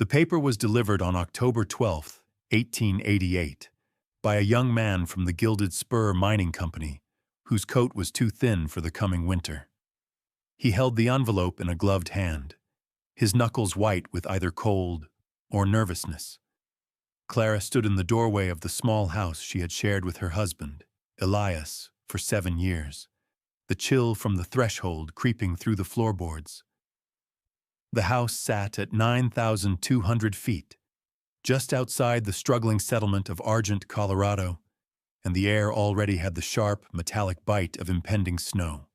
The paper was delivered on October 12th, 1888, by a young man from the Gilded Spur Mining Company, whose coat was too thin for the coming winter. He held the envelope in a gloved hand, his knuckles white with either cold or nervousness. Clara stood in the doorway of the small house she had shared with her husband, Elias, for 7 years, the chill from the threshold creeping through the floorboards. The house sat at 9,200 feet, just outside the struggling settlement of Argent, Colorado, and the air already had the sharp, metallic bite of impending snow.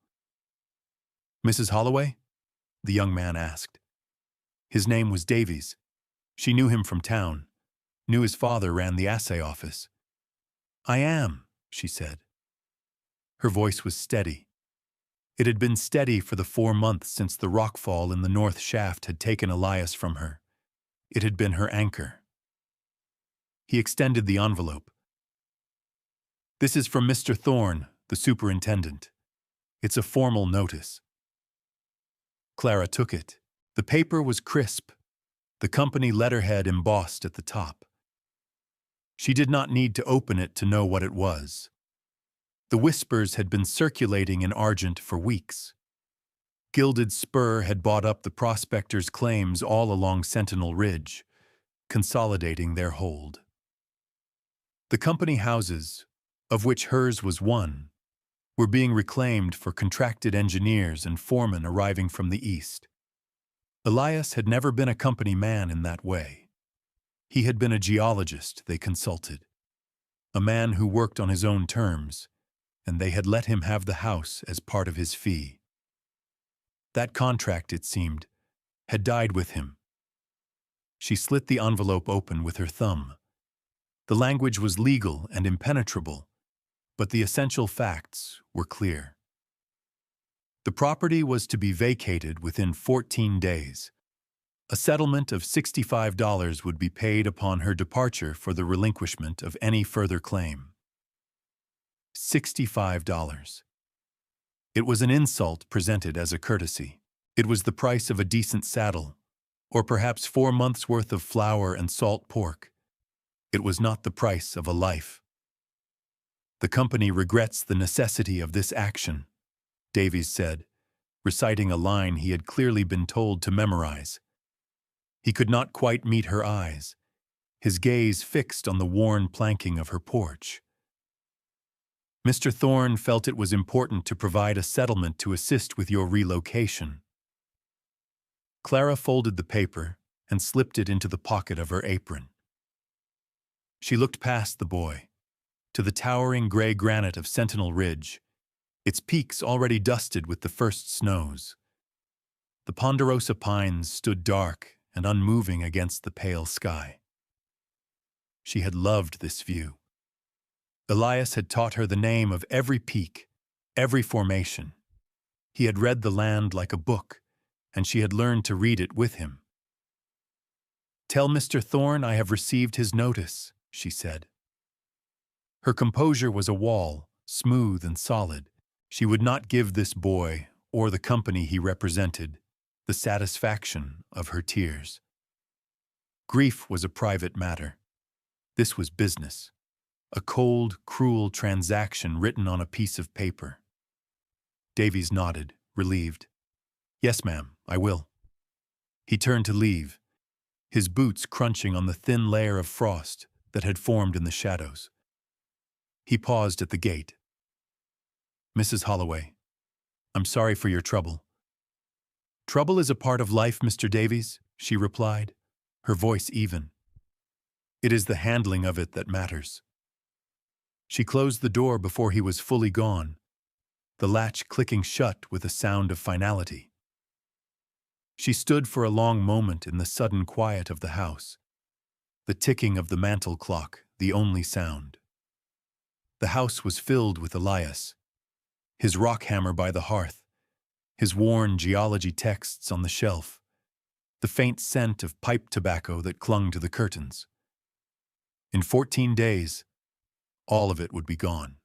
"Mrs. Holloway?" the young man asked. His name was Davies. She knew him from town, knew his father ran the assay office. "I am," she said. Her voice was steady. It had been steady for the 4 months since the rockfall in the north shaft had taken Elias from her. It had been her anchor. He extended the envelope. "This is from Mr. Thorne, the superintendent. It's a formal notice." Clara took it. The paper was crisp, the company letterhead embossed at the top. She did not need to open it to know what it was. The whispers had been circulating in Argent for weeks. Gilded Spur had bought up the prospectors' claims all along Sentinel Ridge, consolidating their hold. The company houses, of which hers was one, were being reclaimed for contracted engineers and foremen arriving from the east. Elias had never been a company man in that way. He had been a geologist, they consulted, a man who worked on his own terms, and they had let him have the house as part of his fee. That contract, it seemed, had died with him. She slit the envelope open with her thumb. The language was legal and impenetrable, but the essential facts were clear. The property was to be vacated within 14 days. A settlement of $65 would be paid upon her departure for the relinquishment of any further claim. $65. It was an insult presented as a courtesy. It was the price of a decent saddle, or perhaps 4 months' worth of flour and salt pork. It was not the price of a life. "The company regrets the necessity of this action," Davies said, reciting a line he had clearly been told to memorize. He could not quite meet her eyes, his gaze fixed on the worn planking of her porch. "Mr. Thorne felt it was important to provide a settlement to assist with your relocation." Clara folded the paper and slipped it into the pocket of her apron. She looked past the boy, to the towering gray granite of Sentinel Ridge, its peaks already dusted with the first snows. The ponderosa pines stood dark and unmoving against the pale sky. She had loved this view. Elias had taught her the name of every peak, every formation. He had read the land like a book, and she had learned to read it with him. "Tell Mr. Thorne I have received his notice," she said. Her composure was a wall, smooth and solid. She would not give this boy, or the company he represented, the satisfaction of her tears. Grief was a private matter. This was business, a cold, cruel transaction written on a piece of paper. Davies nodded, relieved. "Yes, ma'am, I will." He turned to leave, his boots crunching on the thin layer of frost that had formed in the shadows. He paused at the gate. "Mrs. Holloway, I'm sorry for your trouble." "Trouble is a part of life, Mr. Davies," she replied, her voice even. "It is the handling of it that matters." She closed the door before he was fully gone, the latch clicking shut with a sound of finality. She stood for a long moment in the sudden quiet of the house, the ticking of the mantel clock the only sound. The house was filled with Elias, his rock hammer by the hearth, his worn geology texts on the shelf, the faint scent of pipe tobacco that clung to the curtains. In 14 days, all of it would be gone.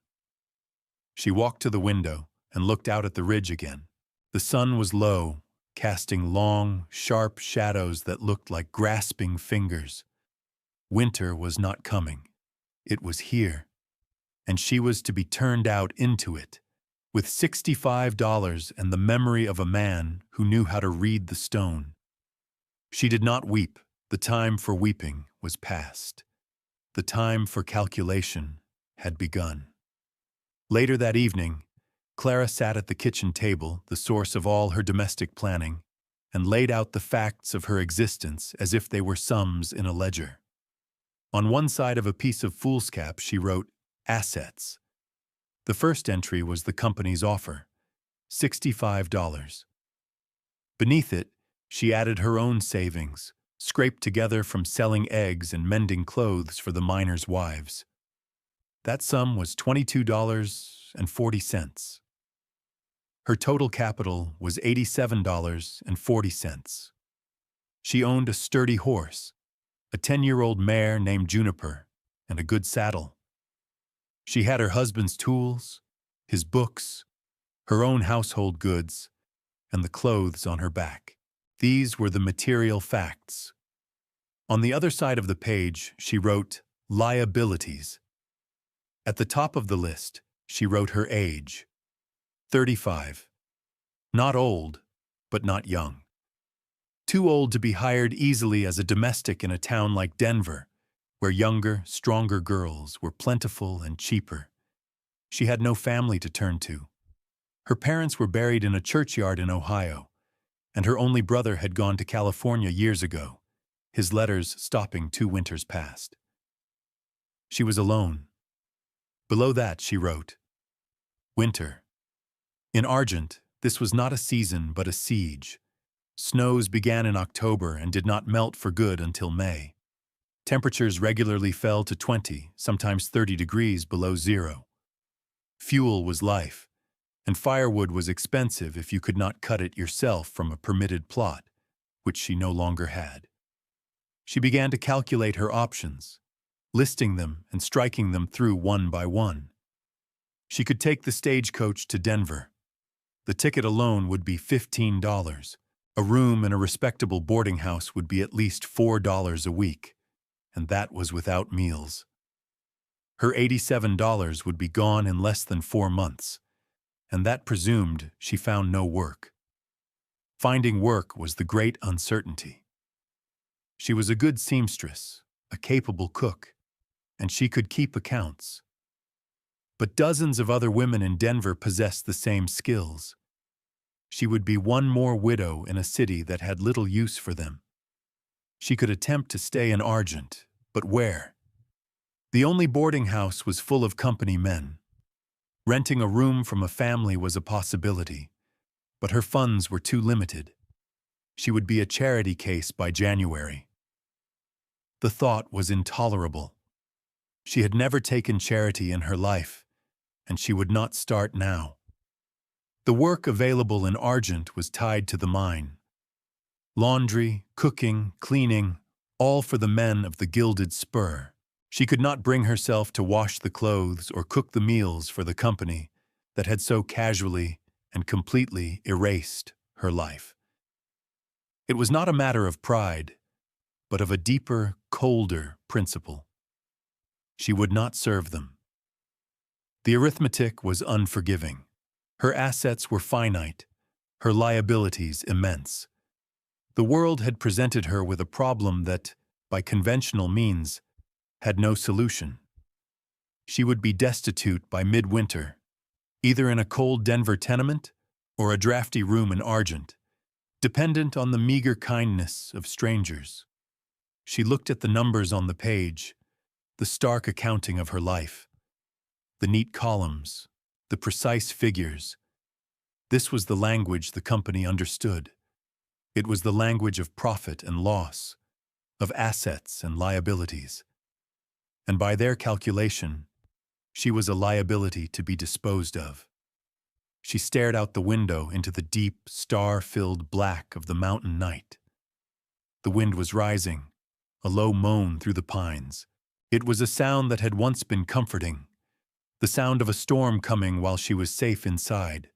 She walked to the window and looked out at the ridge again. The sun was low, casting long, sharp shadows that looked like grasping fingers. Winter was not coming. It was here, and she was to be turned out into it, with $65 and the memory of a man who knew how to read the stone. She did not weep. The time for weeping was past. The time for calculation had begun. Later that evening, Clara sat at the kitchen table, the source of all her domestic planning, and laid out the facts of her existence as if they were sums in a ledger. On one side of a piece of foolscap, she wrote, "Assets." The first entry was the company's offer, $65. Beneath it, she added her own savings, scraped together from selling eggs and mending clothes for the miners' wives. That sum was $22.40. Her total capital was $87.40. She owned a sturdy horse, a 10-year-old mare named Juniper, and a good saddle. She had her husband's tools, his books, her own household goods, and the clothes on her back. These were the material facts. On the other side of the page, she wrote, "Liabilities." At the top of the list, she wrote her age, 35. Not old, but not young. Too old to be hired easily as a domestic in a town like Denver, where younger, stronger girls were plentiful and cheaper. She had no family to turn to. Her parents were buried in a churchyard in Ohio, and her only brother had gone to California years ago, his letters stopping 2 winters past. She was alone. Below that she wrote, "Winter." In Argent, this was not a season but a siege. Snows began in October and did not melt for good until May. Temperatures regularly fell to 20, sometimes 30 degrees below zero. Fuel was life, and firewood was expensive if you could not cut it yourself from a permitted plot, which she no longer had. She began to calculate her options, listing them and striking them through one by one. She could take the stagecoach to Denver. The ticket alone would be $15. A room in a respectable boarding house would be at least $4 a week, and that was without meals. Her $87 would be gone in less than 4 months, and that presumed she found no work. Finding work was the great uncertainty. She was a good seamstress, a capable cook, and she could keep accounts. But dozens of other women in Denver possessed the same skills. She would be one more widow in a city that had little use for them. She could attempt to stay in Argent, but where? The only boarding house was full of company men. Renting a room from a family was a possibility, but her funds were too limited. She would be a charity case by January. The thought was intolerable. She had never taken charity in her life, and she would not start now. The work available in Argent was tied to the mine. Laundry, cooking, cleaning, all for the men of the Gilded Spur. She could not bring herself to wash the clothes or cook the meals for the company that had so casually and completely erased her life. It was not a matter of pride, but of a deeper, colder principle. She would not serve them. The arithmetic was unforgiving. Her assets were finite, her liabilities immense. The world had presented her with a problem that, by conventional means, had no solution. She would be destitute by midwinter, either in a cold Denver tenement or a drafty room in Argent, dependent on the meager kindness of strangers. She looked at the numbers on the page, the stark accounting of her life, the neat columns, the precise figures. This was the language the company understood. It was the language of profit and loss, of assets and liabilities. And by their calculation, she was a liability to be disposed of. She stared out the window into the deep, star-filled black of the mountain night. The wind was rising, a low moan through the pines. It was a sound that had once been comforting, the sound of a storm coming while she was safe inside,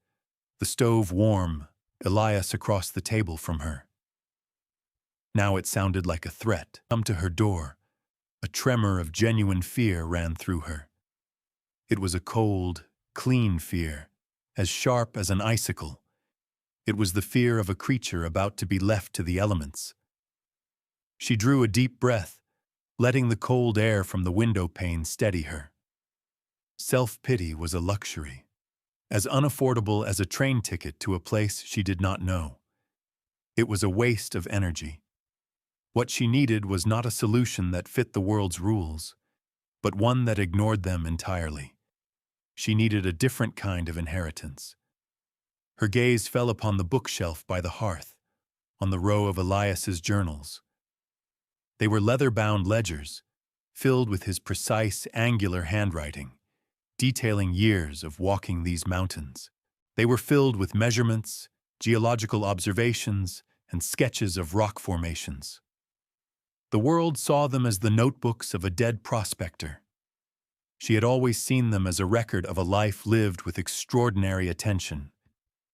the stove warm, Elias across the table from her. Now it sounded like a threat. Come to her door. A tremor of genuine fear ran through her. It was a cold, clean fear, as sharp as an icicle. It was the fear of a creature about to be left to the elements. She drew a deep breath, letting the cold air from the window pane steady her. Self-pity was a luxury, as unaffordable as a train ticket to a place she did not know. It was a waste of energy. What she needed was not a solution that fit the world's rules, but one that ignored them entirely. She needed a different kind of inheritance. Her gaze fell upon the bookshelf by the hearth, on the row of Elias's journals. They were leather-bound ledgers, filled with his precise, angular handwriting, detailing years of walking these mountains. They were filled with measurements, geological observations, and sketches of rock formations. The world saw them as the notebooks of a dead prospector. She had always seen them as a record of a life lived with extraordinary attention.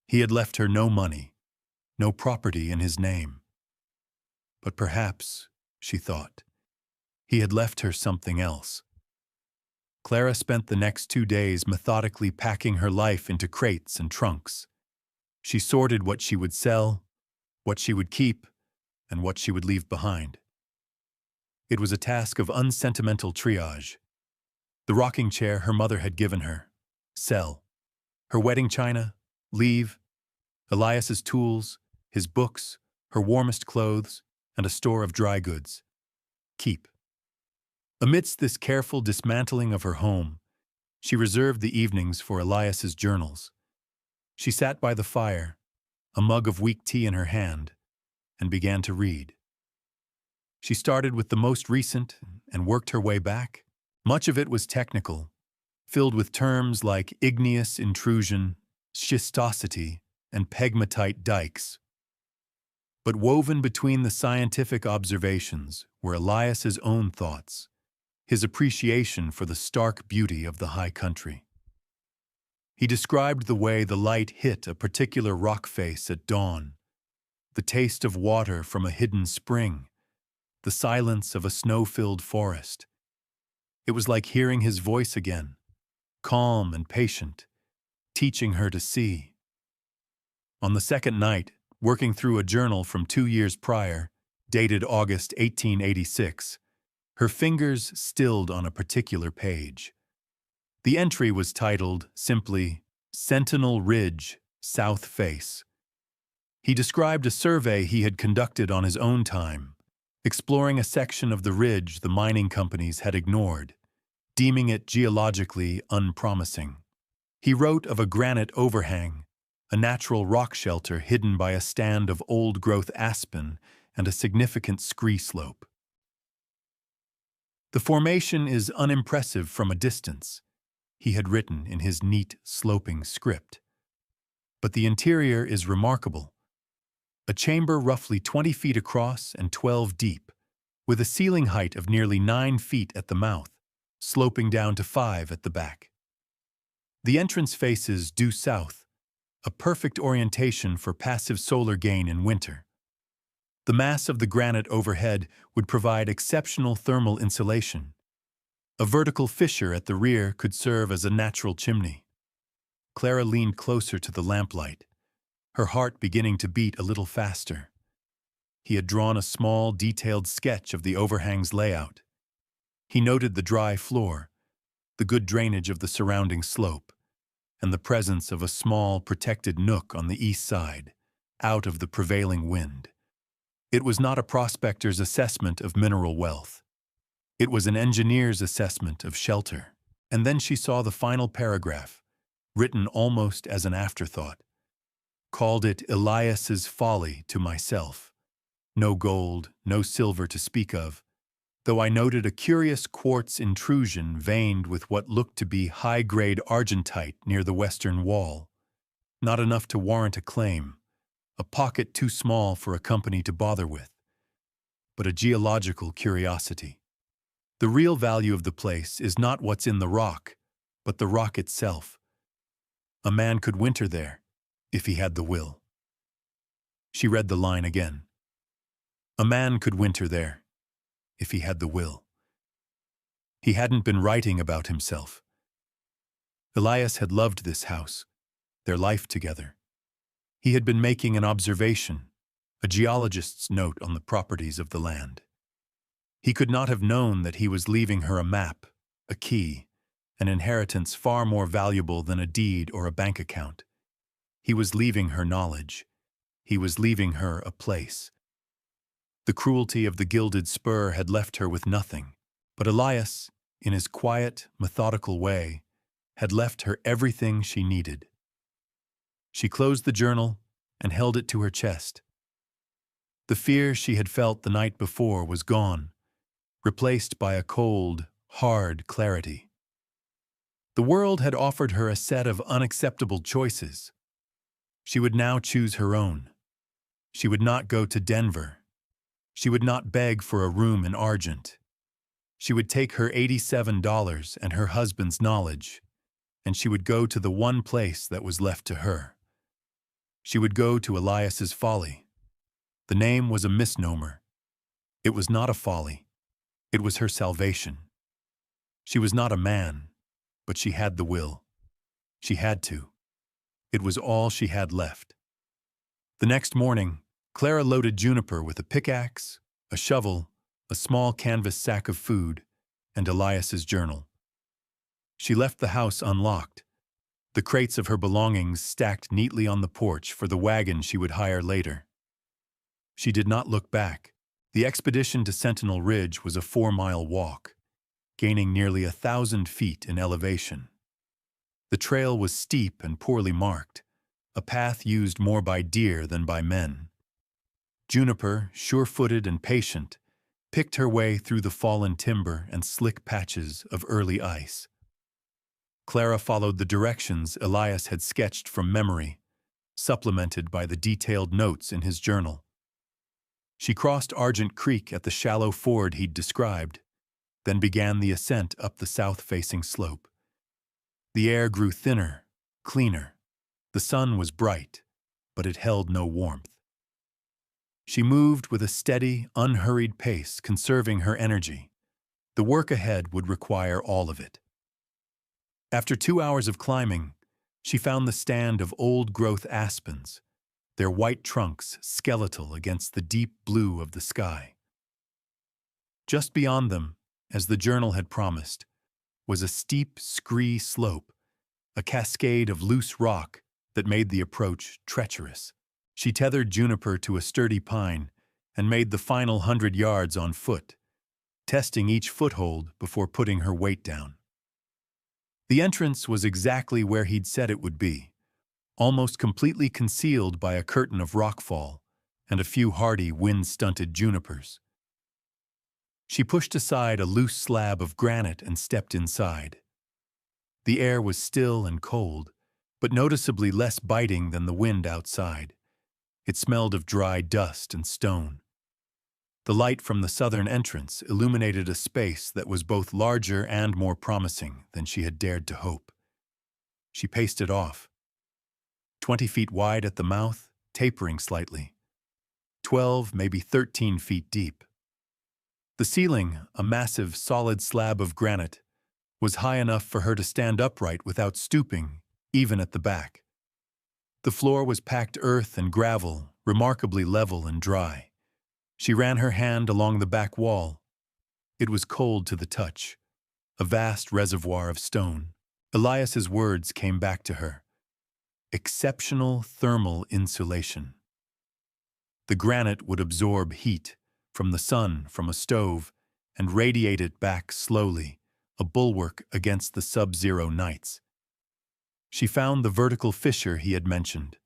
He had left her no money, no property in his name. But perhaps, she thought, he had left her something else. Clara spent the next 2 days methodically packing her life into crates and trunks. She sorted what she would sell, what she would keep, and what she would leave behind. It was a task of unsentimental triage. The rocking chair her mother had given her, sell. Her wedding china, leave. Elias's tools, his books, her warmest clothes, and a store of dry goods, keep. Amidst this careful dismantling of her home, she reserved the evenings for Elias's journals. She sat by the fire, a mug of weak tea in her hand, and began to read. She started with the most recent and worked her way back. Much of it was technical, filled with terms like igneous intrusion, schistosity, and pegmatite dikes. But woven between the scientific observations were Elias's own thoughts, his appreciation for the stark beauty of the high country. He described the way the light hit a particular rock face at dawn, the taste of water from a hidden spring, the silence of a snow-filled forest. It was like hearing his voice again, calm and patient, teaching her to see. On the second night, working through a journal from 2 years prior, dated August 1886, her fingers stilled on a particular page. The entry was titled, simply, Sentinel Ridge, South Face. He described a survey he had conducted on his own time, exploring a section of the ridge the mining companies had ignored, deeming it geologically unpromising. He wrote of a granite overhang, a natural rock shelter hidden by a stand of old-growth aspen and a significant scree slope. The formation is unimpressive from a distance, he had written in his neat, sloping script. But the interior is remarkable. A chamber roughly 20 feet across and 12 deep, with a ceiling height of nearly 9 feet at the mouth, sloping down to 5 at the back. The entrance faces due south, a perfect orientation for passive solar gain in winter. The mass of the granite overhead would provide exceptional thermal insulation. A vertical fissure at the rear could serve as a natural chimney. Clara leaned closer to the lamplight, her heart beginning to beat a little faster. He had drawn a small, detailed sketch of the overhang's layout. He noted the dry floor, the good drainage of the surrounding slope, and the presence of a small, protected nook on the east side, out of the prevailing wind. It was not a prospector's assessment of mineral wealth. It was an engineer's assessment of shelter. And then she saw the final paragraph, written almost as an afterthought. Called it Elias's folly to myself. No gold, no silver to speak of, though I noted a curious quartz intrusion veined with what looked to be high-grade argentite near the western wall. Not enough to warrant a claim, a pocket too small for a company to bother with, but a geological curiosity. The real value of the place is not what's in the rock, but the rock itself. A man could winter there, if he had the will. She read the line again. A man could winter there, if he had the will. He hadn't been writing about himself. Elias had loved this house, their life together. He had been making an observation, a geologist's note on the properties of the land. He could not have known that he was leaving her a map, a key, an inheritance far more valuable than a deed or a bank account. He was leaving her knowledge. He was leaving her a place. The cruelty of the gilded spur had left her with nothing, but Elias, in his quiet, methodical way, had left her everything she needed. She closed the journal and held it to her chest. The fear she had felt the night before was gone, replaced by a cold, hard clarity. The world had offered her a set of unacceptable choices. She would now choose her own. She would not go to Denver. She would not beg for a room in Argent. She would take her $87 and her husband's knowledge, and she would go to the one place that was left to her. She would go to Elias's folly. The name was a misnomer. It was not a folly. It was her salvation. She was not a man, but she had the will. She had to. It was all she had left. The next morning, Clara loaded Juniper with a pickaxe, a shovel, a small canvas sack of food, and Elias's journal. She left the house unlocked, the crates of her belongings stacked neatly on the porch for the wagon she would hire later. She did not look back. The expedition to Sentinel Ridge was a 4-mile walk, gaining nearly 1,000 feet in elevation. The trail was steep and poorly marked, a path used more by deer than by men. Juniper, sure-footed and patient, picked her way through the fallen timber and slick patches of early ice. Clara followed the directions Elias had sketched from memory, supplemented by the detailed notes in his journal. She crossed Argent Creek at the shallow ford he'd described, then began the ascent up the south-facing slope. The air grew thinner, cleaner. The sun was bright, but it held no warmth. She moved with a steady, unhurried pace, conserving her energy. The work ahead would require all of it. After 2 hours of climbing, she found the stand of old-growth aspens, their white trunks skeletal against the deep blue of the sky. Just beyond them, as the journal had promised, was a steep, scree slope, a cascade of loose rock that made the approach treacherous. She tethered Juniper to a sturdy pine and made the final 100 yards on foot, testing each foothold before putting her weight down. The entrance was exactly where he'd said it would be, almost completely concealed by a curtain of rockfall and a few hardy, wind-stunted junipers. She pushed aside a loose slab of granite and stepped inside. The air was still and cold, but noticeably less biting than the wind outside. It smelled of dry dust and stone. The light from the southern entrance illuminated a space that was both larger and more promising than she had dared to hope. She paced it off. 20 feet wide at the mouth, tapering slightly. 12, maybe 13 feet deep. The ceiling, a massive, solid slab of granite, was high enough for her to stand upright without stooping, even at the back. The floor was packed earth and gravel, remarkably level and dry. She ran her hand along the back wall. It was cold to the touch, a vast reservoir of stone. Elias's words came back to her. Exceptional thermal insulation. The granite would absorb heat from the sun, from a stove, and radiate it back slowly, a bulwark against the sub-zero nights. She found the vertical fissure he had mentioned,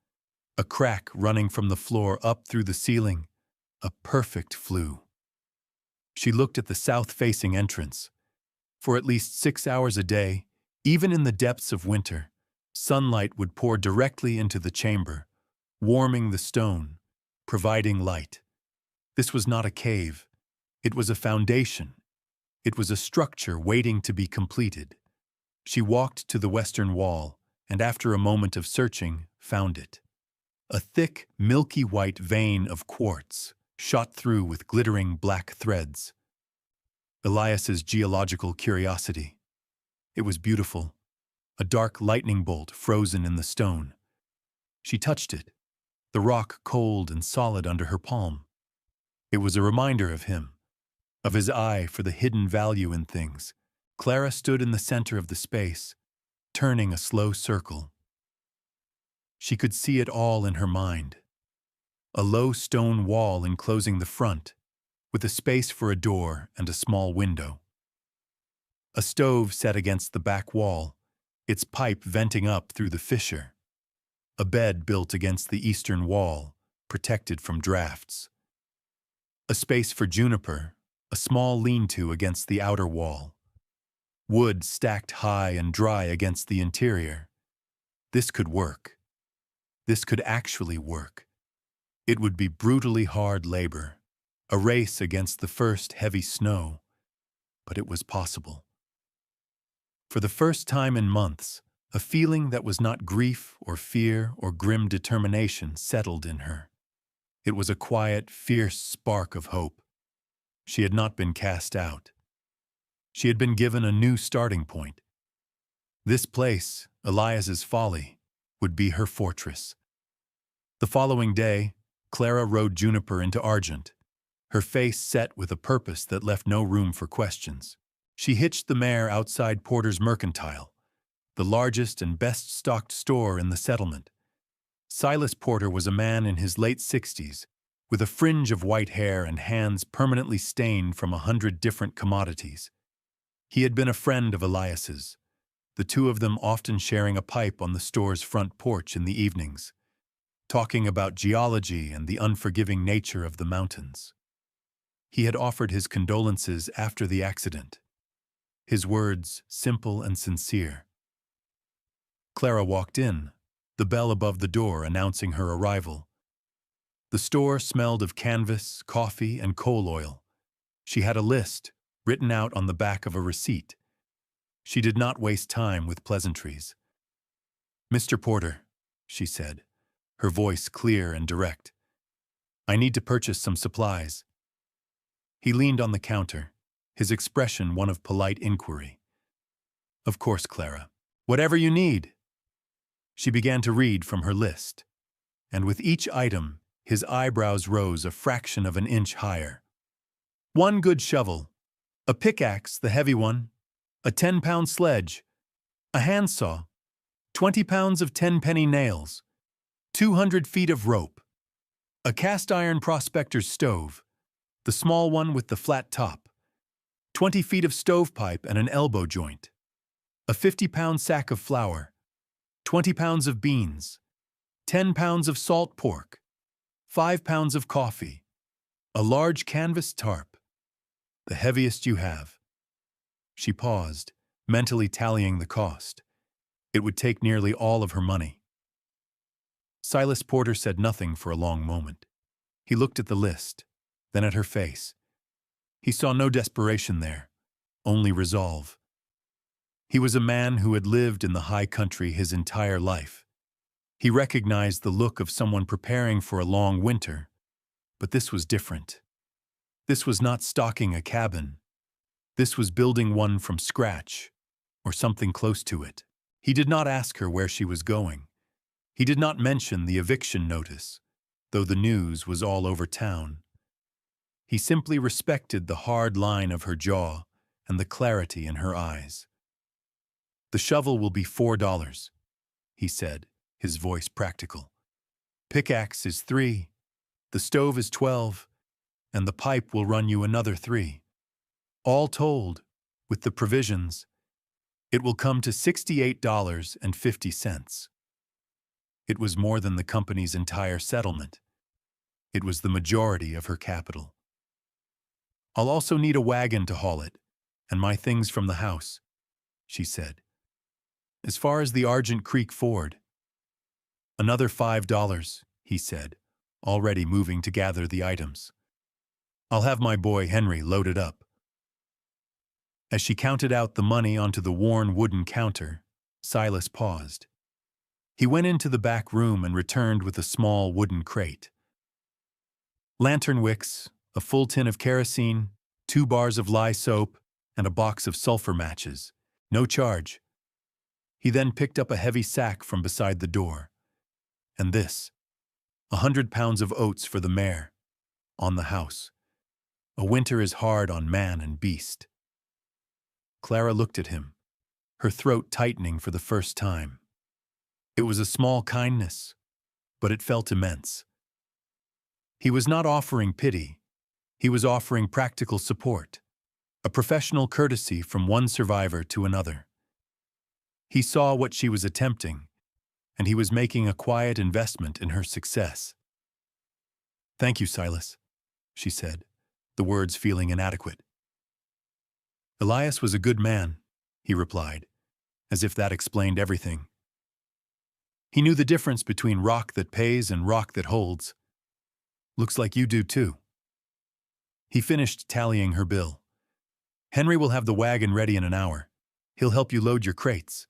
a crack running from the floor up through the ceiling, a perfect flue. She looked at the south-facing entrance. For at least 6 hours a day, even in the depths of winter, sunlight would pour directly into the chamber, warming the stone, providing light. This was not a cave. It was a foundation. It was a structure waiting to be completed. She walked to the western wall, and after a moment of searching, found it. A thick, milky white vein of quartz, shot through with glittering black threads. Elias's geological curiosity. It was beautiful, a dark lightning bolt frozen in the stone. She touched it, the rock cold and solid under her palm. It was a reminder of him, of his eye for the hidden value in things. Clara stood in the center of the space, turning a slow circle. She could see it all in her mind. A low stone wall enclosing the front, with a space for a door and a small window. A stove set against the back wall, its pipe venting up through the fissure. A bed built against the eastern wall, protected from drafts. A space for juniper, a small lean-to against the outer wall. Wood stacked high and dry against the interior. This could work. This could actually work. It would be brutally hard labor, a race against the first heavy snow, but it was possible. For the first time in months, a feeling that was not grief or fear or grim determination settled in her. It was a quiet, fierce spark of hope. She had not been cast out. She had been given a new starting point. This place, Elias's Folly, would be her fortress. The following day, Clara rode Juniper into Argent, her face set with a purpose that left no room for questions. She hitched the mare outside Porter's Mercantile, the largest and best-stocked store in the settlement. Silas Porter was a man in his late 60s, with a fringe of white hair and hands permanently stained from 100 different commodities. He had been a friend of Elias's, the two of them often sharing a pipe on the store's front porch in the evenings, talking about geology and the unforgiving nature of the mountains. He had offered his condolences after the accident, his words simple and sincere. Clara walked in, the bell above the door announcing her arrival. The store smelled of canvas, coffee, and coal oil. She had a list, written out on the back of a receipt. She did not waste time with pleasantries. "Mr. Porter," she said, her voice clear and direct, "I need to purchase some supplies." He leaned on the counter, his expression one of polite inquiry. "Of course, Clara. Whatever you need." She began to read from her list, and with each item, his eyebrows rose a fraction of an inch higher. 1 good shovel, a pickaxe, the heavy one, a 10-pound sledge, a handsaw, 20 pounds of 10-penny nails, 200 feet of rope, a cast-iron prospector's stove, the small one with the flat top, 20 feet of stovepipe and an elbow joint, a 50-pound sack of flour, 20 pounds of beans, 10 pounds of salt pork, 5 pounds of coffee, a large canvas tarp, the heaviest you have." She paused, mentally tallying the cost. It would take nearly all of her money. Silas Porter said nothing for a long moment. He looked at the list, then at her face. He saw no desperation there, only resolve. He was a man who had lived in the high country his entire life. He recognized the look of someone preparing for a long winter, but this was different. This was not stocking a cabin. This was building one from scratch, or something close to it. He did not ask her where she was going. He did not mention the eviction notice, though the news was all over town. He simply respected the hard line of her jaw and the clarity in her eyes. "The shovel will be $4, he said, his voice practical. "Pickaxe is $3, the stove is $12, and the pipe will run you another $3. All told, with the provisions, it will come to $68.50. It was more than the company's entire settlement. It was the majority of her capital. "I'll also need a wagon to haul it, and my things from the house," she said. "As far as the Argent Creek Ford." "Another $5, he said, already moving to gather the items. "I'll have my boy Henry load it up." As she counted out the money onto the worn wooden counter, Silas paused. He went into the back room and returned with a small wooden crate. Lantern wicks, a full tin of kerosene, 2 bars of lye soap, and a box of sulfur matches. No charge. He then picked up a heavy sack from beside the door. And this, 100 pounds of oats for the mare, on the house. A winter is hard on man and beast. Clara looked at him, her throat tightening for the first time. It was a small kindness, but it felt immense. He was not offering pity. He was offering practical support, a professional courtesy from one survivor to another. He saw what she was attempting, and he was making a quiet investment in her success. "Thank you, Silas," she said, the words feeling inadequate. "Elias was a good man," he replied, as if that explained everything. He knew the difference between rock that pays and rock that holds. "Looks like you do too." He finished tallying her bill. "Henry will have the wagon ready in an hour. He'll help you load your crates."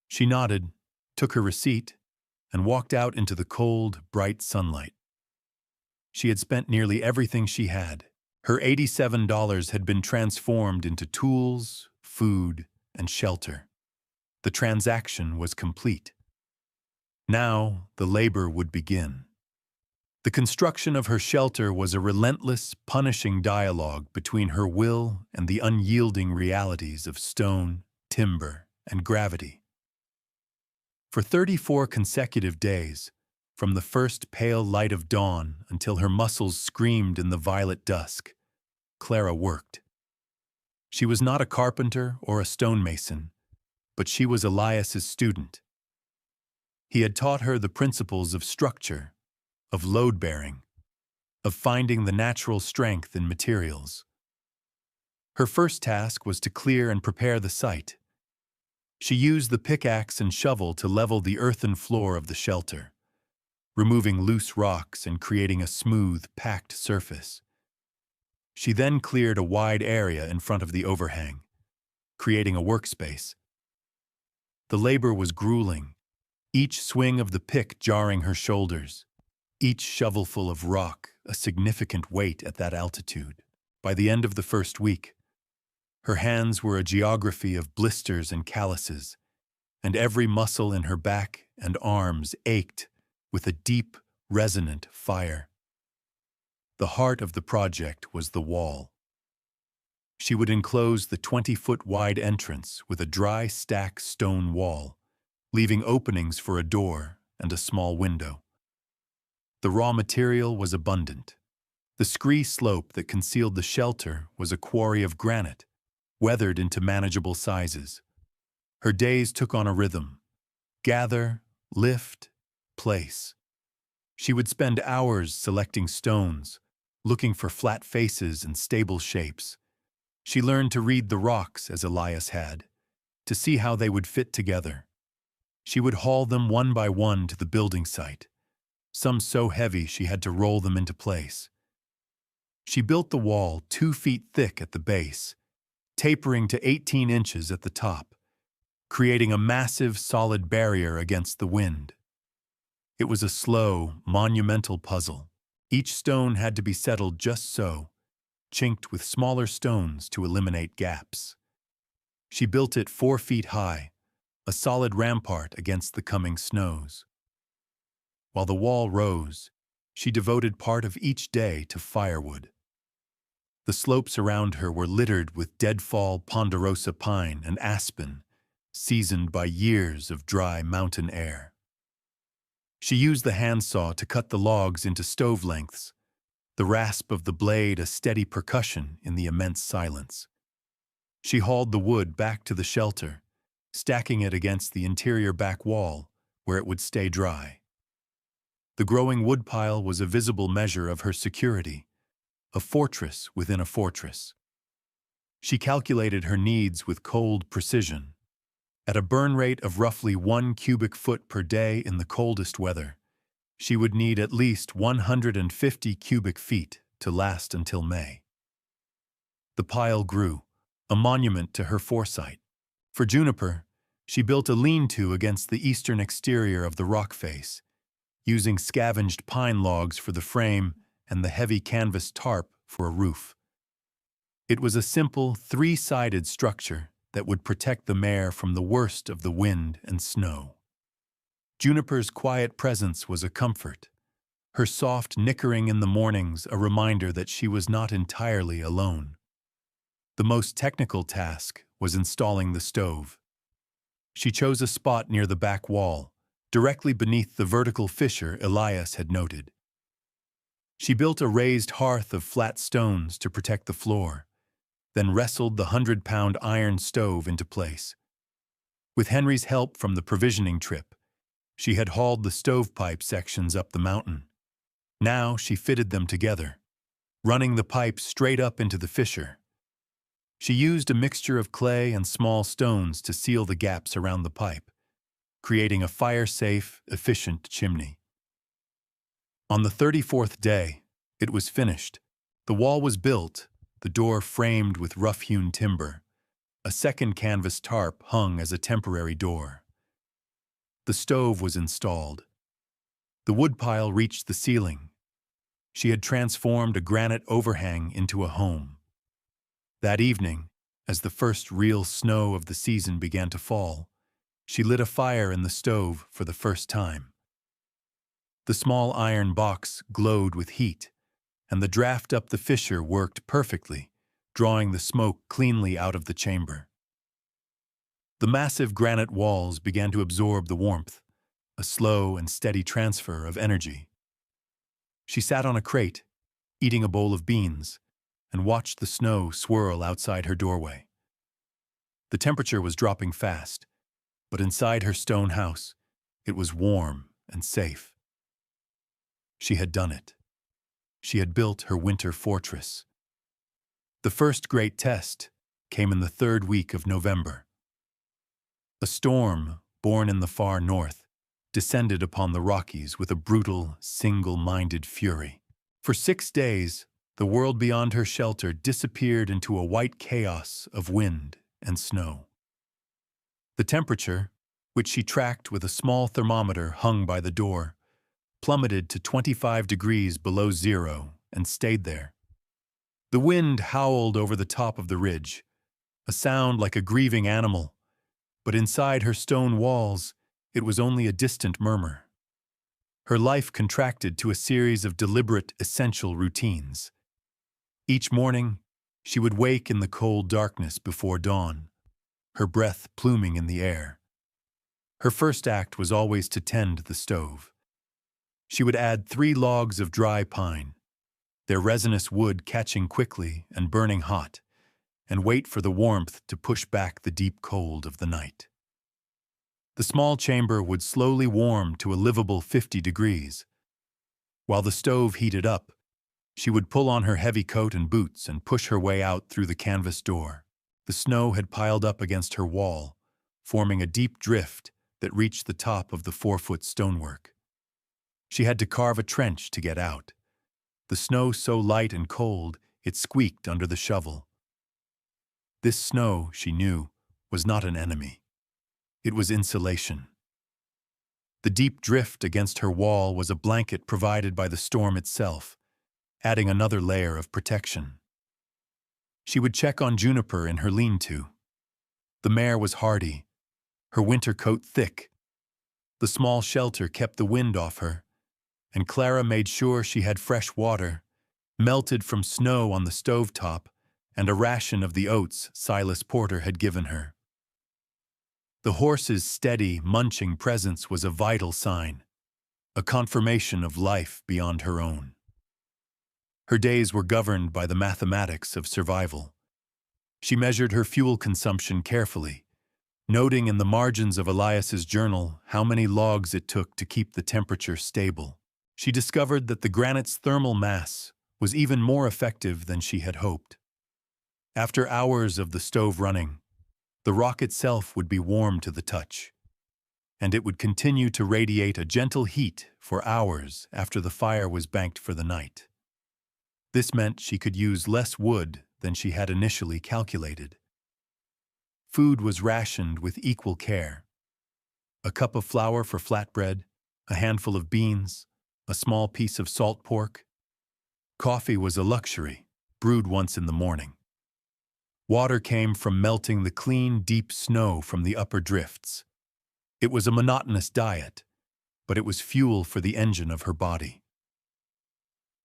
She nodded, took her receipt, and walked out into the cold, bright sunlight. She had spent nearly everything she had. Her $87 had been transformed into tools, food, and shelter. The transaction was complete. Now the labor would begin. The construction of her shelter was a relentless, punishing dialogue between her will and the unyielding realities of stone, timber, and gravity. For 34 consecutive days, from the first pale light of dawn until her muscles screamed in the violet dusk, Clara worked. She was not a carpenter or a stonemason, but she was Elias's student. He had taught her the principles of structure, of load-bearing, of finding the natural strength in materials. Her first task was to clear and prepare the site. She used the pickaxe and shovel to level the earthen floor of the shelter, removing loose rocks and creating a smooth, packed surface. She then cleared a wide area in front of the overhang, creating a workspace. The labor was grueling, each swing of the pick jarring her shoulders, each shovelful of rock a significant weight at that altitude. By the end of the first week, her hands were a geography of blisters and calluses, and every muscle in her back and arms ached with a deep, resonant fire. The heart of the project was the wall. She would enclose the 20-foot-wide entrance with a dry stack stone wall, leaving openings for a door and a small window. The raw material was abundant. The scree slope that concealed the shelter was a quarry of granite, weathered into manageable sizes. Her days took on a rhythm: gather, lift, place. She would spend hours selecting stones, looking for flat faces and stable shapes. She learned to read the rocks as Elias had, to see how they would fit together. She would haul them one by one to the building site, some so heavy she had to roll them into place. She built the wall 2 feet thick at the base, tapering to 18 inches at the top, creating a massive, solid barrier against the wind. It was a slow, monumental puzzle. Each stone had to be settled just so, chinked with smaller stones to eliminate gaps. She built it 4 feet high, a solid rampart against the coming snows. While the wall rose, she devoted part of each day to firewood. The slopes around her were littered with deadfall ponderosa pine and aspen, seasoned by years of dry mountain air. She used the handsaw to cut the logs into stove lengths, the rasp of the blade a steady percussion in the immense silence. She hauled the wood back to the shelter, stacking it against the interior back wall where it would stay dry. The growing woodpile was a visible measure of her security, a fortress within a fortress. She calculated her needs with cold precision. At a burn rate of roughly 1 cubic foot per day in the coldest weather, she would need at least 150 cubic feet to last until May. The pile grew, a monument to her foresight. For Juniper, She built a lean-to against the eastern exterior of the rock face, using scavenged pine logs for the frame and the heavy canvas tarp for a roof. It was a simple, three-sided structure that would protect the mare from the worst of the wind and snow. Juniper's quiet presence was a comfort, her soft nickering in the mornings a reminder that she was not entirely alone. The most technical task was installing the stove. She chose a spot near the back wall, directly beneath the vertical fissure Elias had noted. She built a raised hearth of flat stones to protect the floor, then wrestled the 100-pound iron stove into place. With Henry's help from the provisioning trip, she had hauled the stovepipe sections up the mountain. Now she fitted them together, running the pipe straight up into the fissure. She used a mixture of clay and small stones to seal the gaps around the pipe, creating a fire-safe, efficient chimney. On the 34th day, it was finished. The wall was built, the door framed with rough-hewn timber. A second canvas tarp hung as a temporary door. The stove was installed. The woodpile reached the ceiling. She had transformed a granite overhang into a home. That evening, as the first real snow of the season began to fall, she lit a fire in the stove for the first time. The small iron box glowed with heat, and the draft up the fissure worked perfectly, drawing the smoke cleanly out of the chamber. The massive granite walls began to absorb the warmth, a slow and steady transfer of energy. She sat on a crate, eating a bowl of beans, and watched the snow swirl outside her doorway. The temperature was dropping fast, but inside her stone house, it was warm and safe. She had done it. She had built her winter fortress. The first great test came in the third week of November. A storm, born in the far north, descended upon the Rockies with a brutal, single-minded fury. For 6 days, the world beyond her shelter disappeared into a white chaos of wind and snow. The temperature, which she tracked with a small thermometer hung by the door, plummeted to 25 degrees below zero and stayed there. The wind howled over the top of the ridge, a sound like a grieving animal, but inside her stone walls, it was only a distant murmur. Her life contracted to a series of deliberate, essential routines. Each morning, she would wake in the cold darkness before dawn, her breath pluming in the air. Her first act was always to tend the stove. She would add 3 logs of dry pine, their resinous wood catching quickly and burning hot, and wait for the warmth to push back the deep cold of the night. The small chamber would slowly warm to a livable 50 degrees. While the stove heated up, she would pull on her heavy coat and boots and push her way out through the canvas door. The snow had piled up against her wall, forming a deep drift that reached the top of the 4-foot stonework. She had to carve a trench to get out. The snow so light and cold, it squeaked under the shovel. This snow, she knew, was not an enemy. It was insulation. The deep drift against her wall was a blanket provided by the storm itself, adding another layer of protection. She would check on Juniper in her lean-to. The mare was hardy, her winter coat thick. The small shelter kept the wind off her, and Clara made sure she had fresh water, melted from snow on the stovetop, and a ration of the oats Silas Porter had given her. The horse's steady, munching presence was a vital sign, a confirmation of life beyond her own. Her days were governed by the mathematics of survival. She measured her fuel consumption carefully, noting in the margins of Elias's journal how many logs it took to keep the temperature stable. She discovered that the granite's thermal mass was even more effective than she had hoped. After hours of the stove running, the rock itself would be warm to the touch, and it would continue to radiate a gentle heat for hours after the fire was banked for the night. This meant she could use less wood than she had initially calculated. Food was rationed with equal care. A cup of flour for flatbread, a handful of beans, a small piece of salt pork. Coffee was a luxury, brewed once in the morning. Water came from melting the clean, deep snow from the upper drifts. It was a monotonous diet, but it was fuel for the engine of her body.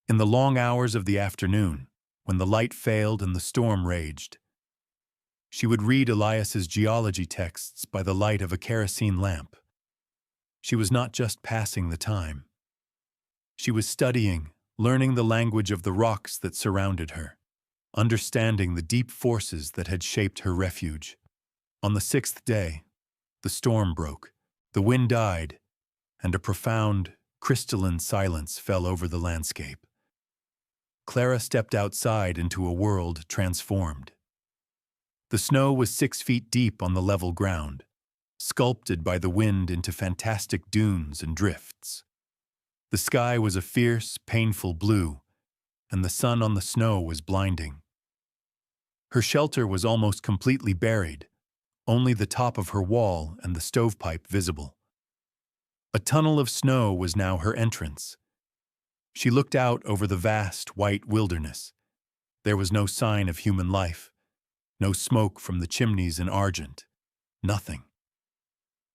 In the long hours of the afternoon, when the light failed and the storm raged, she would read Elias's geology texts by the light of a kerosene lamp. She was not just passing the time. She was studying, learning the language of the rocks that surrounded her, understanding the deep forces that had shaped her refuge. On the sixth day, the storm broke, the wind died, and a profound, crystalline silence fell over the landscape. Clara stepped outside into a world transformed. The snow was 6 feet deep on the level ground, sculpted by the wind into fantastic dunes and drifts. The sky was a fierce, painful blue, and the sun on the snow was blinding. Her shelter was almost completely buried, only the top of her wall and the stovepipe visible. A tunnel of snow was now her entrance. She looked out over the vast, white wilderness. There was no sign of human life, no smoke from the chimneys in Argent, nothing.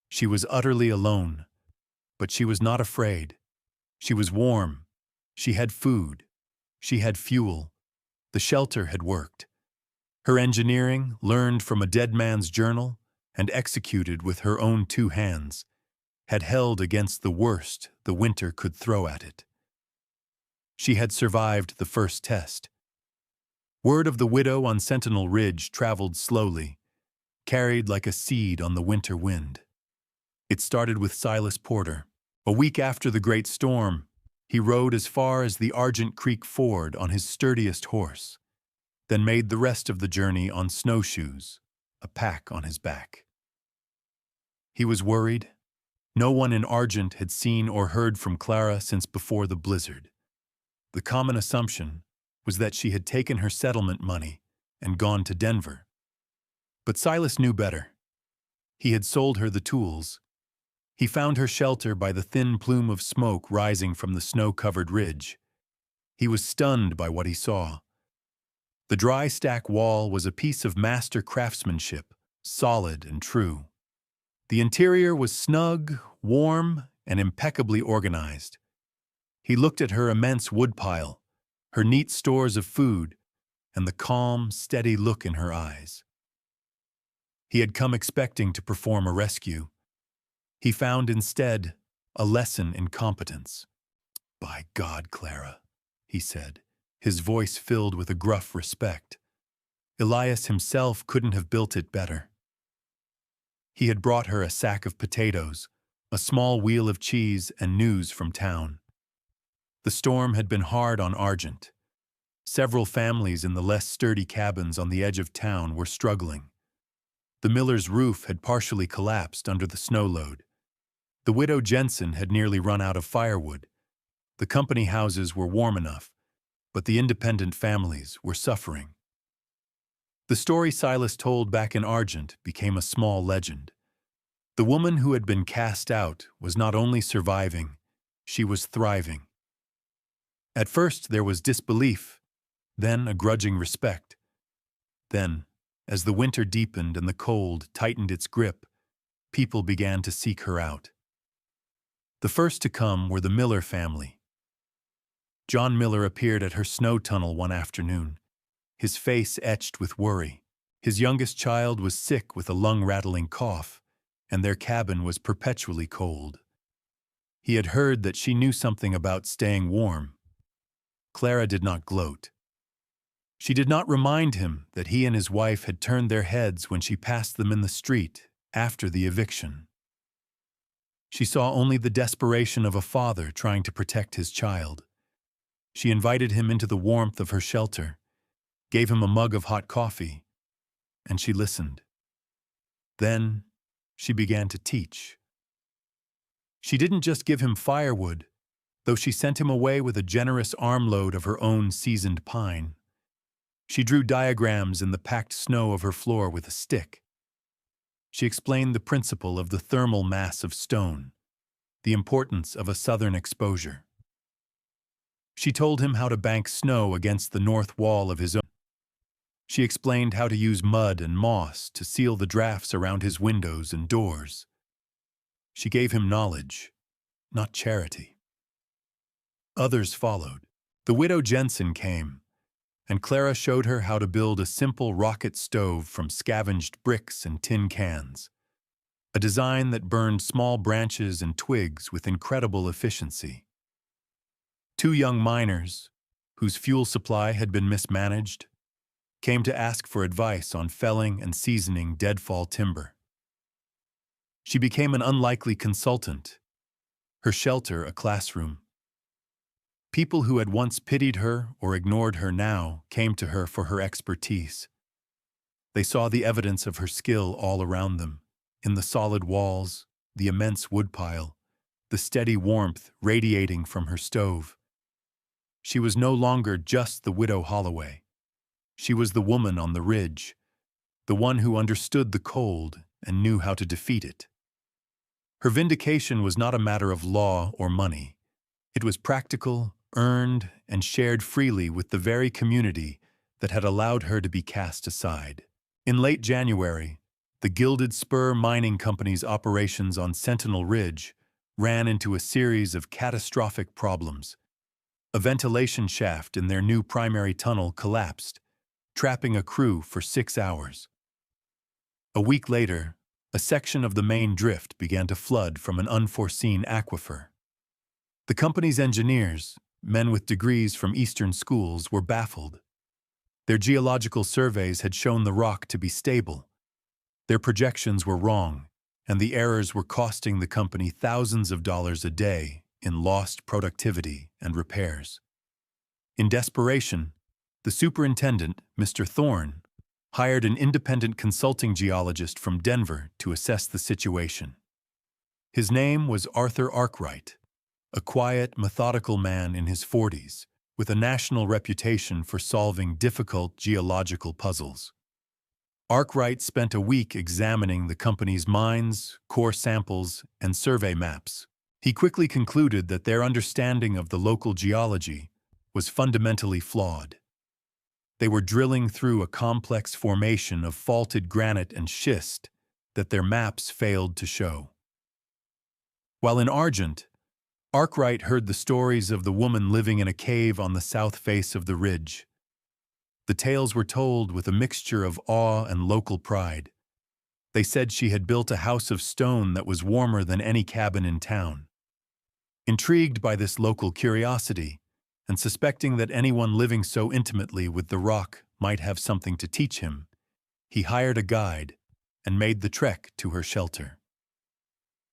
She was utterly alone, but she was not afraid. She was warm. She had food. She had fuel. The shelter had worked. Her engineering, learned from a dead man's journal and executed with her own 2 hands, had held against the worst the winter could throw at it. She had survived the first test. Word of the widow on Sentinel Ridge traveled slowly, carried like a seed on the winter wind. It started with Silas Porter. A week after the great storm, he rode as far as the Argent Creek Ford on his sturdiest horse, then made the rest of the journey on snowshoes, a pack on his back. He was worried. No one in Argent had seen or heard from Clara since before the blizzard. The common assumption was that she had taken her settlement money and gone to Denver. But Silas knew better. He had sold her the tools. He found her shelter by the thin plume of smoke rising from the snow-covered ridge. He was stunned by what he saw. The dry stack wall was a piece of master craftsmanship, solid and true. The interior was snug, warm, and impeccably organized. He looked at her immense woodpile, her neat stores of food, and the calm, steady look in her eyes. He had come expecting to perform a rescue. He found instead a lesson in competence. "By God, Clara," he said, his voice filled with a gruff respect. Elias himself couldn't have built it better. He had brought her a sack of potatoes, a small wheel of cheese, and news from town. The storm had been hard on Argent. Several families in the less sturdy cabins on the edge of town were struggling. The miller's roof had partially collapsed under the snow load. The widow Jensen had nearly run out of firewood. The company houses were warm enough, but the independent families were suffering. The story Silas told back in Argent became a small legend. The woman who had been cast out was not only surviving, she was thriving. At first there was disbelief, then a grudging respect. Then, as the winter deepened and the cold tightened its grip, people began to seek her out. The first to come were the Miller family. John Miller appeared at her snow tunnel one afternoon, his face etched with worry. His youngest child was sick with a lung-rattling cough, and their cabin was perpetually cold. He had heard that she knew something about staying warm. Clara did not gloat. She did not remind him that he and his wife had turned their heads when she passed them in the street after the eviction. She saw only the desperation of a father trying to protect his child. She invited him into the warmth of her shelter, gave him a mug of hot coffee, and she listened. Then she began to teach. She didn't just give him firewood, though she sent him away with a generous armload of her own seasoned pine. She drew diagrams in the packed snow of her floor with a stick. She explained the principle of the thermal mass of stone, the importance of a southern exposure. She told him how to bank snow against the north wall of his own. She explained how to use mud and moss to seal the drafts around his windows and doors. She gave him knowledge, not charity. Others followed. The widow Jensen came, and Clara showed her how to build a simple rocket stove from scavenged bricks and tin cans, a design that burned small branches and twigs with incredible efficiency. Two young miners, whose fuel supply had been mismanaged, came to ask for advice on felling and seasoning deadfall timber. She became an unlikely consultant, her shelter a classroom. People who had once pitied her or ignored her now came to her for her expertise. They saw the evidence of her skill all around them, in the solid walls, the immense woodpile, the steady warmth radiating from her stove. She was no longer just the widow Holloway. She was the woman on the ridge, the one who understood the cold and knew how to defeat it. Her vindication was not a matter of law or money. It was practical, earned, and shared freely with the very community that had allowed her to be cast aside. In late January, the Gilded Spur Mining Company's operations on Sentinel Ridge ran into a series of catastrophic problems. A ventilation shaft in their new primary tunnel collapsed, trapping a crew for 6 hours. A week later, a section of the main drift began to flood from an unforeseen aquifer. The company's engineers, men with degrees from Eastern schools, were baffled. Their geological surveys had shown the rock to be stable. Their projections were wrong, and the errors were costing the company thousands of dollars a day in lost productivity and repairs. In desperation, the superintendent, Mr. Thorne, hired an independent consulting geologist from Denver to assess the situation. His name was Arthur Arkwright, a quiet, methodical man in his 40s, with a national reputation for solving difficult geological puzzles. Arkwright spent a week examining the company's mines, core samples, and survey maps. He quickly concluded that their understanding of the local geology was fundamentally flawed. They were drilling through a complex formation of faulted granite and schist that their maps failed to show. While in Argent, Arkwright heard the stories of the woman living in a cave on the south face of the ridge. The tales were told with a mixture of awe and local pride. They said she had built a house of stone that was warmer than any cabin in town. Intrigued by this local curiosity, and suspecting that anyone living so intimately with the rock might have something to teach him, he hired a guide and made the trek to her shelter.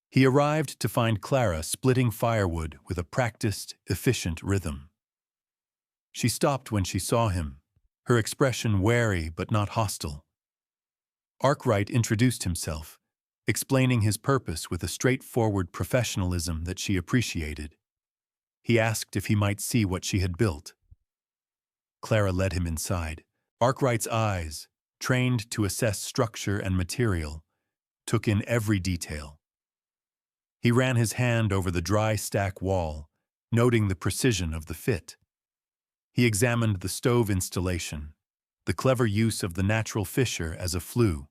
He arrived to find Clara splitting firewood with a practiced, efficient rhythm. She stopped when she saw him, her expression wary but not hostile. Arkwright introduced himself, explaining his purpose with a straightforward professionalism that she appreciated. He asked if he might see what she had built. Clara led him inside. Arkwright's eyes, trained to assess structure and material, took in every detail. He ran his hand over the dry stack wall, noting the precision of the fit. He examined the stove installation, the clever use of the natural fissure as a flue.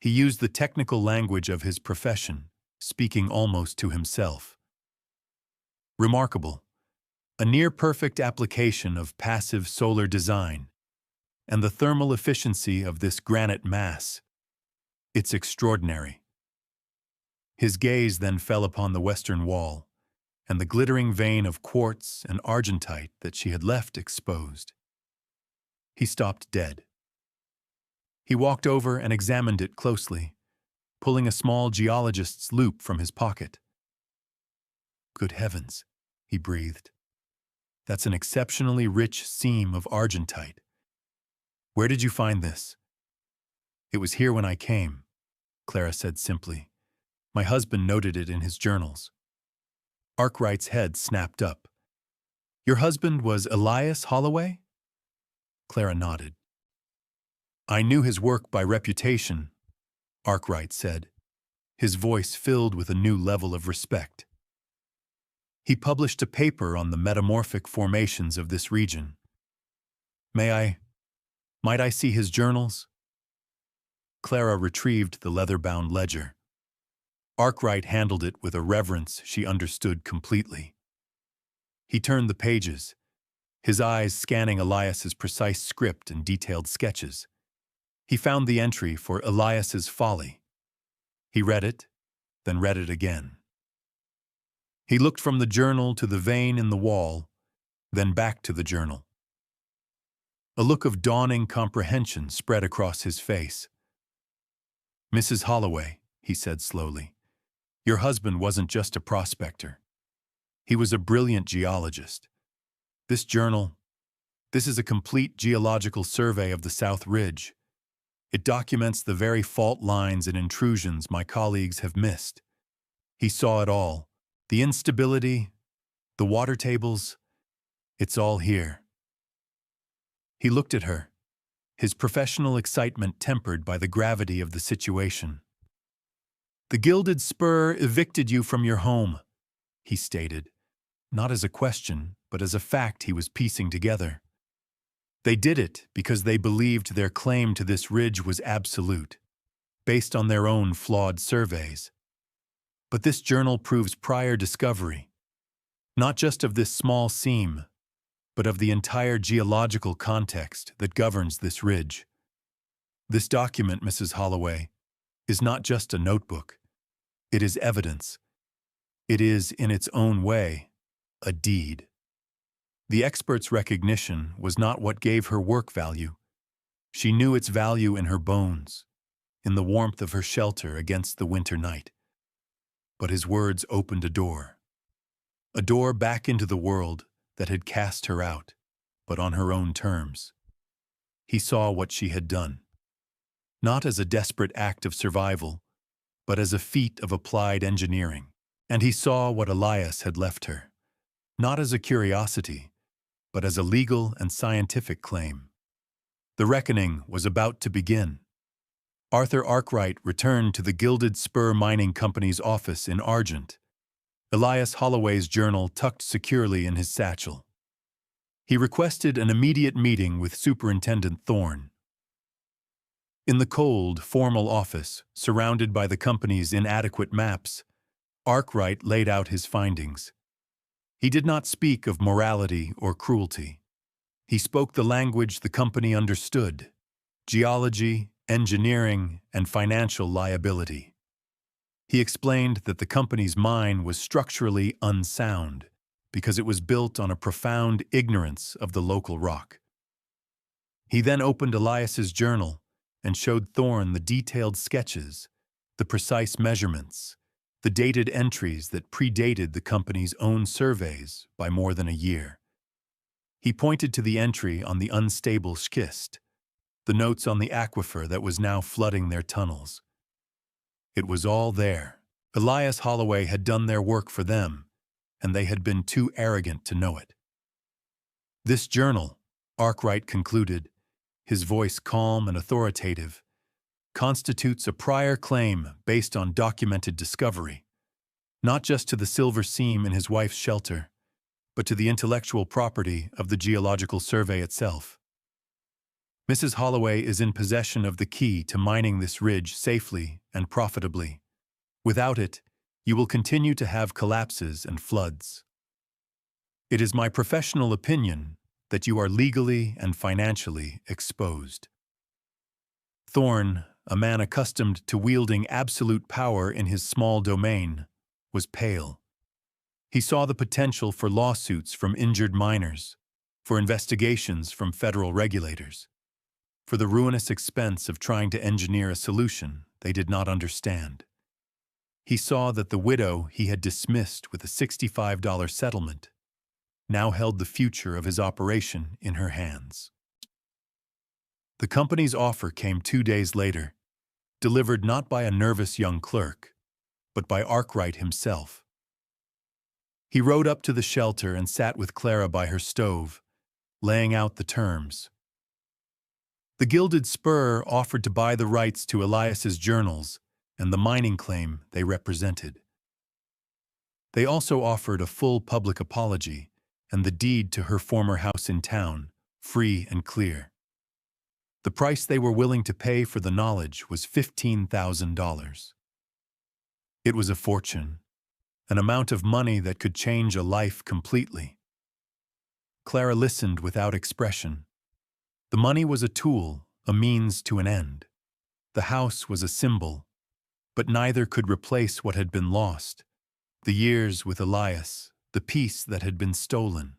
He used the technical language of his profession, speaking almost to himself. Remarkable, a near-perfect application of passive solar design, and the thermal efficiency of this granite mass. It's extraordinary. His gaze then fell upon the western wall, and the glittering vein of quartz and argentite that she had left exposed. He stopped dead. He walked over and examined it closely, pulling a small geologist's loupe from his pocket. "Good heavens," he breathed. "That's an exceptionally rich seam of argentite. Where did you find this?" "It was here when I came," Clara said simply. "My husband noted it in his journals." Arkwright's head snapped up. "Your husband was Elias Holloway?" Clara nodded. "I knew his work by reputation. Arkwright said, his voice filled with a new level of respect. He published a paper on the metamorphic formations of this region. Might I see his journals? Clara retrieved the leather-bound ledger. Arkwright handled it with a reverence she understood completely. He turned the pages, his eyes scanning Elias's precise script and detailed sketches. He found the entry for Elias's folly. He read it, then read it again. He looked from the journal to the vein in the wall, then back to the journal. A look of dawning comprehension spread across his face. "Mrs. Holloway," he said slowly, "your husband wasn't just a prospector. He was a brilliant geologist. This journal, this is a complete geological survey of the South Ridge. It documents the very fault lines and intrusions my colleagues have missed. He saw it all, the instability, the water tables, it's all here." He looked at her, his professional excitement tempered by the gravity of the situation. "The Gilded Spur evicted you from your home," he stated, not as a question, but as a fact he was piecing together. "They did it because they believed their claim to this ridge was absolute, based on their own flawed surveys. But this journal proves prior discovery, not just of this small seam, but of the entire geological context that governs this ridge. This document, Mrs. Holloway, is not just a notebook. It is evidence. It is, in its own way, a deed." The expert's recognition was not what gave her work value. She knew its value in her bones, in the warmth of her shelter against the winter night. But his words opened a door back into the world that had cast her out, but on her own terms. He saw what she had done, not as a desperate act of survival, but as a feat of applied engineering. And he saw what Elias had left her, not as a curiosity, but as a legal and scientific claim. The reckoning was about to begin. Arthur Arkwright returned to the Gilded Spur Mining Company's office in Argent, Elias Holloway's journal tucked securely in his satchel. He requested an immediate meeting with Superintendent Thorne. In the cold, formal office, surrounded by the company's inadequate maps, Arkwright laid out his findings. He did not speak of morality or cruelty. He spoke the language the company understood: geology, engineering, and financial liability. He explained that the company's mine was structurally unsound because it was built on a profound ignorance of the local rock. He then opened Elias's journal and showed Thorne the detailed sketches, the precise measurements, the dated entries that predated the company's own surveys by more than a year. He pointed to the entry on the unstable schist, the notes on the aquifer that was now flooding their tunnels. It was all there. Elias Holloway had done their work for them, and they had been too arrogant to know it. "This journal," Arkwright concluded, his voice calm and authoritative, "constitutes a prior claim based on documented discovery, not just to the silver seam in his wife's shelter, but to the intellectual property of the Geological Survey itself. Mrs. Holloway is in possession of the key to mining this ridge safely and profitably. Without it, you will continue to have collapses and floods. It is my professional opinion that you are legally and financially exposed." Thorne, a man accustomed to wielding absolute power in his small domain, was pale. He saw the potential for lawsuits from injured miners, for investigations from federal regulators, for the ruinous expense of trying to engineer a solution they did not understand. He saw that the widow he had dismissed with a $65 settlement now held the future of his operation in her hands. The company's offer came 2 days later, delivered not by a nervous young clerk, but by Arkwright himself. He rode up to the shelter and sat with Clara by her stove, laying out the terms. The Gilded Spur offered to buy the rights to Elias's journals and the mining claim they represented. They also offered a full public apology and the deed to her former house in town, free and clear. The price they were willing to pay for the knowledge was $15,000. It was a fortune, an amount of money that could change a life completely. Clara listened without expression. The money was a tool, a means to an end. The house was a symbol, but neither could replace what had been lost. The years with Elias, the peace that had been stolen.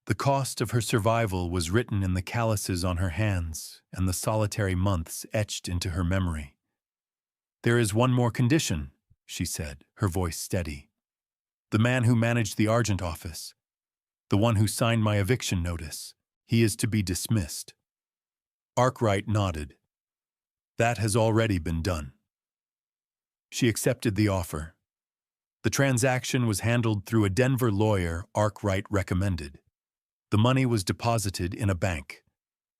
The cost of her survival was written in the calluses on her hands and the solitary months etched into her memory. "There is one more condition," she said, her voice steady. "The man who managed the Argent office, the one who signed my eviction notice, he is to be dismissed." Arkwright nodded. "That has already been done." She accepted the offer. The transaction was handled through a Denver lawyer Arkwright recommended. The money was deposited in a bank.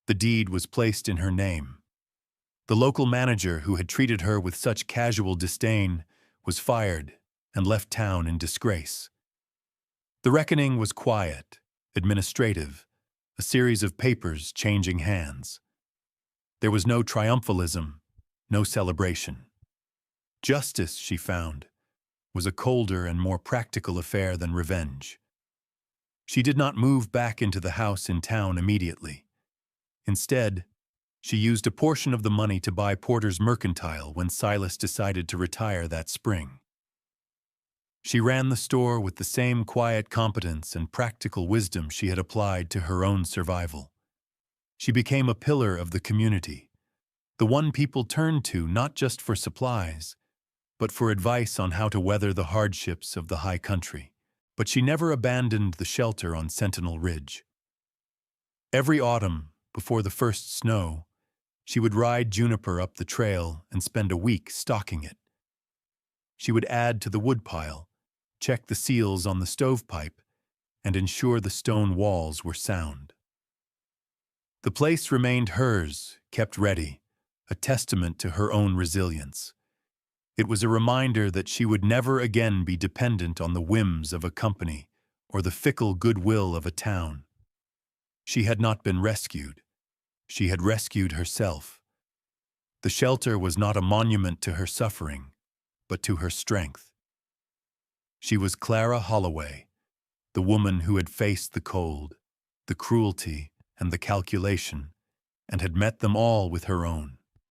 The deed was placed in her name. The local manager who had treated her with such casual disdain was fired and left town in disgrace. The reckoning was quiet, administrative, a series of papers changing hands. There was no triumphalism, no celebration. Justice, she found, was a colder and more practical affair than revenge. She did not move back into the house in town immediately. Instead, she used a portion of the money to buy Porter's Mercantile when Silas decided to retire that spring. She ran the store with the same quiet competence and practical wisdom she had applied to her own survival. She became a pillar of the community, the one people turned to not just for supplies, but for advice on how to weather the hardships of the high country. But she never abandoned the shelter on Sentinel Ridge. Every autumn, before the first snow, she would ride Juniper up the trail and spend a week stalking it. She would add to the woodpile, check the seals on the stovepipe, and ensure the stone walls were sound. The place remained hers, kept ready, a testament to her own resilience. It was a reminder that she would never again be dependent on the whims of a company or the fickle goodwill of a town. She had not been rescued. She had rescued herself. The shelter was not a monument to her suffering, but to her strength. She was Clara Holloway, the woman who had faced the cold, the cruelty, and the calculation, and had met them all with her own.